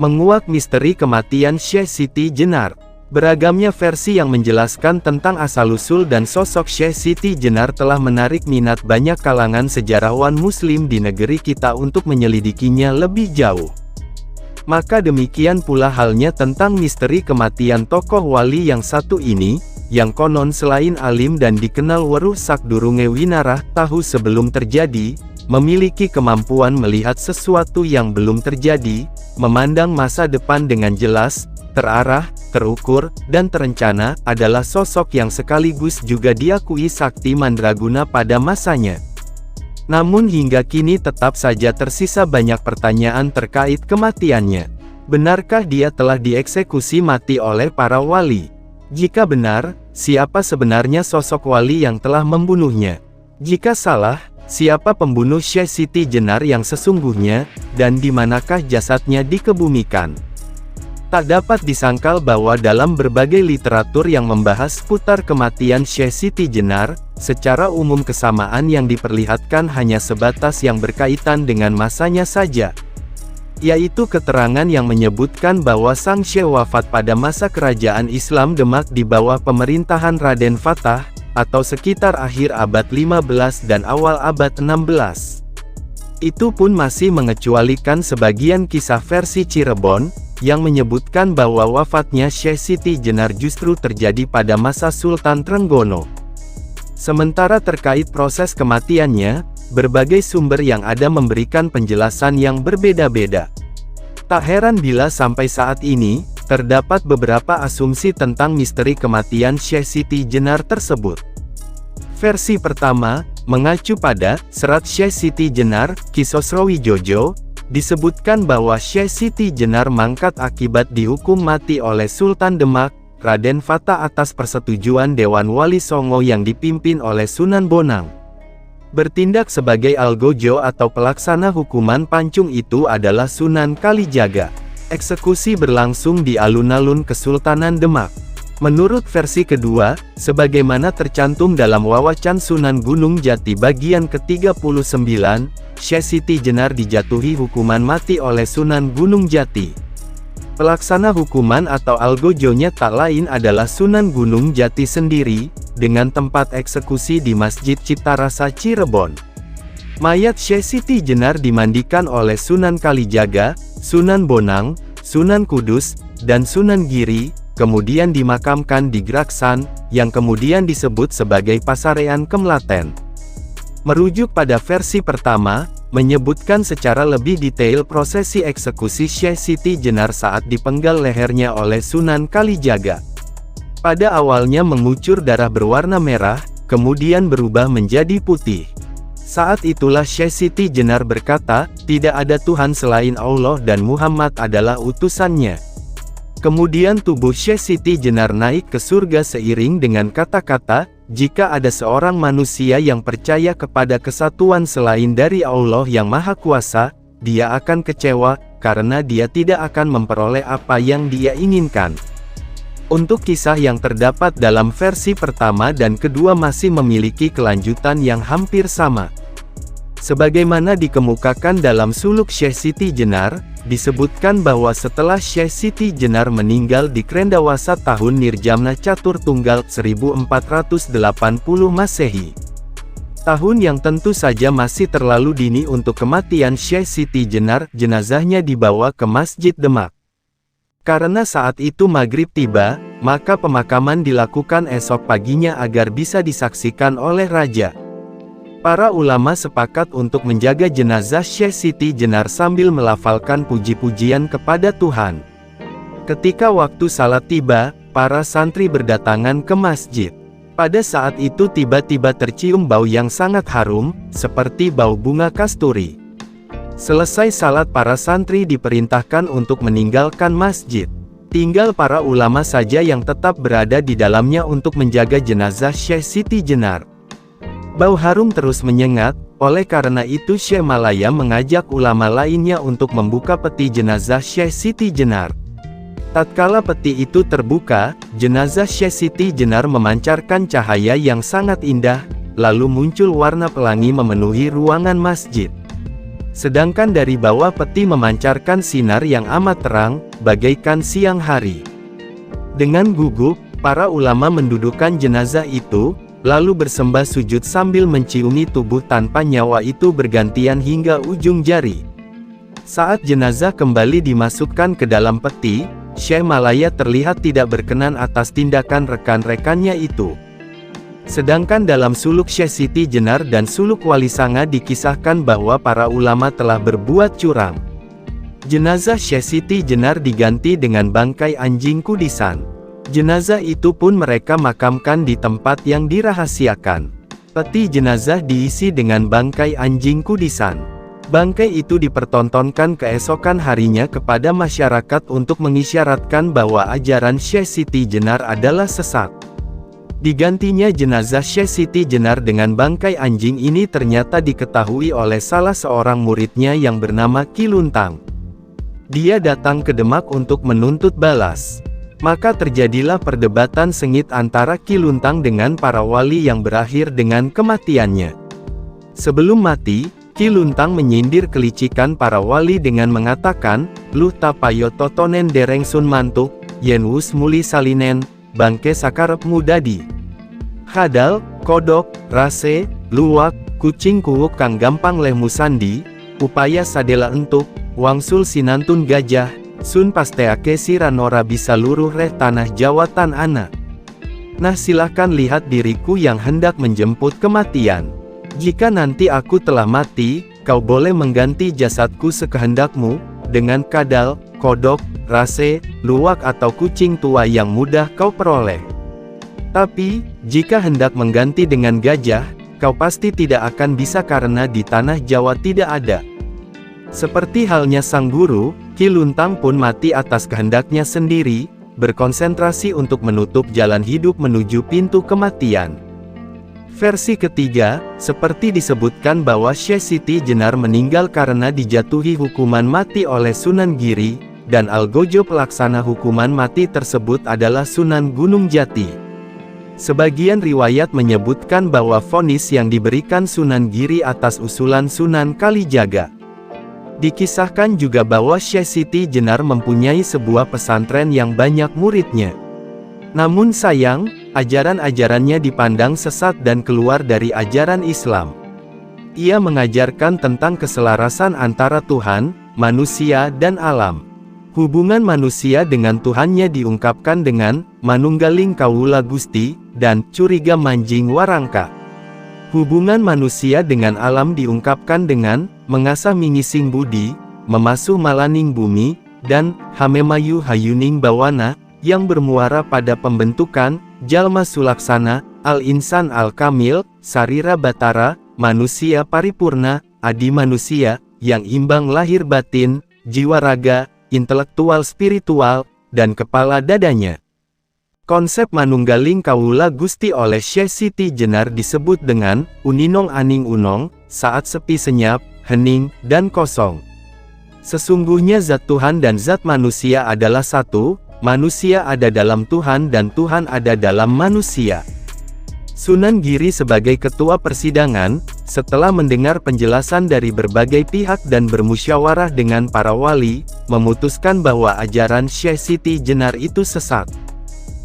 Menguak misteri kematian Syekh Siti Jenar. Beragamnya versi yang menjelaskan tentang asal-usul dan sosok Syekh Siti Jenar telah menarik minat banyak kalangan sejarawan muslim di negeri kita untuk menyelidikinya lebih jauh. Maka demikian pula halnya tentang misteri kematian tokoh wali yang satu ini, yang konon selain alim dan dikenal weruh sakdurunge winarah tahu sebelum terjadi, memiliki kemampuan melihat sesuatu yang belum terjadi, memandang masa depan dengan jelas, terarah, terukur, dan terencana, adalah sosok yang sekaligus juga diakui sakti mandraguna pada masanya. Namun hingga kini tetap saja tersisa banyak pertanyaan terkait kematiannya. Benarkah dia telah dieksekusi mati oleh para wali? Jika benar, siapa sebenarnya sosok wali yang telah membunuhnya? Jika salah, siapa pembunuh Syekh Siti Jenar yang sesungguhnya, dan di manakah jasadnya dikebumikan? Tak dapat disangkal bahwa dalam berbagai literatur yang membahas putar kematian Syekh Siti Jenar, secara umum kesamaan yang diperlihatkan hanya sebatas yang berkaitan dengan masanya saja. Yaitu keterangan yang menyebutkan bahwa sang Syekh wafat pada masa kerajaan Islam Demak di bawah pemerintahan Raden Fatah, atau sekitar akhir abad 15 dan awal abad 16. Itu pun masih mengecualikan sebagian kisah versi Cirebon, yang menyebutkan bahwa wafatnya Syekh Siti Jenar justru terjadi pada masa Sultan Trenggono. Sementara terkait proses kematiannya, berbagai sumber yang ada memberikan penjelasan yang berbeda-beda. Tak heran bila sampai saat ini, terdapat beberapa asumsi tentang misteri kematian Syekh Siti Jenar tersebut. Versi pertama, mengacu pada Serat Syekh Siti Jenar, Ki Sosrowijojo, disebutkan bahwa Syekh Siti Jenar mangkat akibat dihukum mati oleh Sultan Demak, Raden Fatah atas persetujuan Dewan Wali Songo yang dipimpin oleh Sunan Bonang. Bertindak sebagai algojo atau pelaksana hukuman pancung itu adalah Sunan Kalijaga. Eksekusi berlangsung di alun-alun Kesultanan Demak. Menurut versi kedua, sebagaimana tercantum dalam Wawacan Sunan Gunung Jati bagian ke-39, Syekh Siti Jenar dijatuhi hukuman mati oleh Sunan Gunung Jati. Pelaksana hukuman atau algojonya tak lain adalah Sunan Gunung Jati sendiri, dengan tempat eksekusi di Masjid Ciptarasa Cirebon. Mayat Syekh Siti Jenar dimandikan oleh Sunan Kalijaga, Sunan Bonang, Sunan Kudus, dan Sunan Giri, kemudian dimakamkan di Graksan, yang kemudian disebut sebagai Pasarean Kemlaten. Merujuk pada versi pertama, menyebutkan secara lebih detail prosesi eksekusi Syekh Siti Jenar saat dipenggal lehernya oleh Sunan Kalijaga. Pada awalnya mengucur darah berwarna merah, kemudian berubah menjadi putih. Saat itulah Syekh Siti Jenar berkata, "Tidak ada Tuhan selain Allah dan Muhammad adalah utusannya." Kemudian tubuh Syekh Siti Jenar naik ke surga seiring dengan kata-kata, "Jika ada seorang manusia yang percaya kepada kesatuan selain dari Allah yang Maha Kuasa, dia akan kecewa, karena dia tidak akan memperoleh apa yang dia inginkan." Untuk kisah yang terdapat dalam versi pertama dan kedua masih memiliki kelanjutan yang hampir sama. Sebagaimana dikemukakan dalam suluk Syekh Siti Jenar, disebutkan bahwa setelah Syekh Siti Jenar meninggal di Krendawasa tahun Nirjamna Catur Tunggal 1480 Masehi. Tahun yang tentu saja masih terlalu dini untuk kematian Syekh Siti Jenar, jenazahnya dibawa ke Masjid Demak. Karena saat itu maghrib tiba, maka pemakaman dilakukan esok paginya agar bisa disaksikan oleh raja. Para ulama sepakat untuk menjaga jenazah Syekh Siti Jenar sambil melafalkan puji-pujian kepada Tuhan. Ketika waktu salat tiba, para santri berdatangan ke masjid. Pada saat itu tiba-tiba tercium bau yang sangat harum, seperti bau bunga kasturi. Selesai salat para santri diperintahkan untuk meninggalkan masjid. Tinggal para ulama saja yang tetap berada di dalamnya untuk menjaga jenazah Syekh Siti Jenar. Bau harum terus menyengat, oleh karena itu Syekh Malaya mengajak ulama lainnya untuk membuka peti jenazah Syekh Siti Jenar. Tatkala peti itu terbuka, jenazah Syekh Siti Jenar memancarkan cahaya yang sangat indah, lalu muncul warna pelangi memenuhi ruangan masjid. Sedangkan dari bawah peti memancarkan sinar yang amat terang, bagaikan siang hari. Dengan gugup, para ulama mendudukkan jenazah itu, lalu bersembah sujud sambil menciumi tubuh tanpa nyawa itu bergantian hingga ujung jari. Saat jenazah kembali dimasukkan ke dalam peti, Syekh Malaya terlihat tidak berkenan atas tindakan rekan-rekannya itu. Sedangkan dalam suluk Syekh Siti Jenar dan suluk Wali Sanga dikisahkan bahwa para ulama telah berbuat curang. Jenazah Syekh Siti Jenar diganti dengan bangkai anjing kudisan. Jenazah itu pun mereka makamkan di tempat yang dirahasiakan. Peti jenazah diisi dengan bangkai anjing kudisan. Bangkai itu dipertontonkan keesokan harinya kepada masyarakat untuk mengisyaratkan bahwa ajaran Syekh Siti Jenar adalah sesat. Digantinya jenazah Syekh Siti Jenar dengan bangkai anjing ini ternyata diketahui oleh salah seorang muridnya yang bernama Ki Luntang. Dia datang ke Demak untuk menuntut balas. Maka terjadilah perdebatan sengit antara Ki Luntang dengan para wali yang berakhir dengan kematiannya. Sebelum mati, Ki Luntang menyindir kelicikan para wali dengan mengatakan, "Luh tapayo totonen dereng sun mantuk, yen wus muli salinen, bangke sakarep mudadi. Kadal, kodok, rase, luwak, kucing kuwuk kang gampang leh musandi, upaya sadela entuk, wangsul sinantun gajah, sun pasteake siranora bisa luruh reh tanah jawatan ana. Nah silahkan lihat diriku yang hendak menjemput kematian. Jika nanti aku telah mati, kau boleh mengganti jasadku sekehendakmu, dengan kadal, kodok, rase, luwak atau kucing tua yang mudah kau peroleh. Tapi, jika hendak mengganti dengan gajah, kau pasti tidak akan bisa karena di tanah Jawa tidak ada." Seperti halnya sang guru, Ki Luntang pun mati atas kehendaknya sendiri, berkonsentrasi untuk menutup jalan hidup menuju pintu kematian. Versi ketiga, seperti disebutkan bahwa Syekh Siti Jenar meninggal karena dijatuhi hukuman mati oleh Sunan Giri, dan algojo pelaksana hukuman mati tersebut adalah Sunan Gunung Jati. Sebagian riwayat menyebutkan bahwa vonis yang diberikan Sunan Giri atas usulan Sunan Kalijaga. Dikisahkan juga bahwa Syekh Siti Jenar mempunyai sebuah pesantren yang banyak muridnya. Namun sayang, ajaran-ajarannya dipandang sesat dan keluar dari ajaran Islam. Ia mengajarkan tentang keselarasan antara Tuhan, manusia dan alam. Hubungan manusia dengan Tuhannya diungkapkan dengan manunggaling kawula Gusti dan curiga manjing warangka. Hubungan manusia dengan alam diungkapkan dengan mengasah mingising budi, memasuh malaning bumi, dan hamemayu hayuning bawana, yang bermuara pada pembentukan jalma sulaksana, al-insan al-kamil, sarira batara, manusia paripurna, adi manusia, yang imbang lahir batin, jiwa raga, intelektual spiritual, dan kepala dadanya. Konsep manunggaling kawula Gusti oleh Syekh Siti Jenar disebut dengan uninong aning unong, saat sepi senyap, hening, dan kosong. Sesungguhnya zat Tuhan dan zat manusia adalah satu, manusia ada dalam Tuhan dan Tuhan ada dalam manusia. Sunan Giri sebagai ketua persidangan, setelah mendengar penjelasan dari berbagai pihak dan bermusyawarah dengan para wali, memutuskan bahwa ajaran Syekh Siti Jenar itu sesat.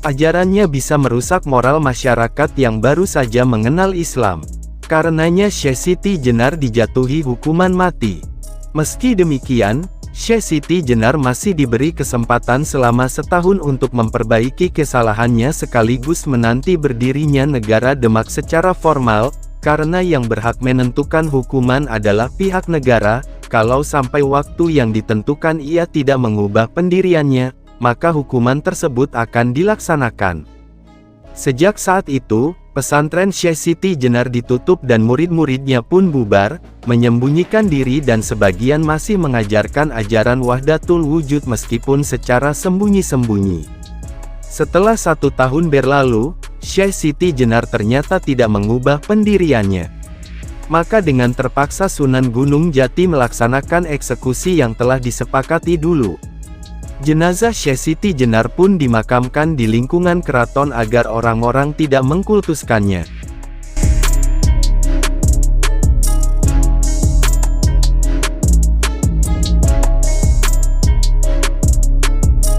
Ajarannya bisa merusak moral masyarakat yang baru saja mengenal Islam. Karenanya Syekh Siti Jenar dijatuhi hukuman mati. Meski demikian, Syekh Siti Jenar masih diberi kesempatan selama setahun untuk memperbaiki kesalahannya sekaligus menanti berdirinya negara Demak secara formal, karena yang berhak menentukan hukuman adalah pihak negara. Kalau sampai waktu yang ditentukan ia tidak mengubah pendiriannya, maka hukuman tersebut akan dilaksanakan. Sejak saat itu, pesantren Syekh Siti Jenar ditutup dan murid-muridnya pun bubar, menyembunyikan diri dan sebagian masih mengajarkan ajaran wahdatul wujud meskipun secara sembunyi-sembunyi. Setelah 1 tahun berlalu, Syekh Siti Jenar ternyata tidak mengubah pendiriannya. Maka dengan terpaksa Sunan Gunung Jati melaksanakan eksekusi yang telah disepakati dulu. Jenazah Syekh Siti Jenar pun dimakamkan di lingkungan keraton agar orang-orang tidak mengkultuskannya.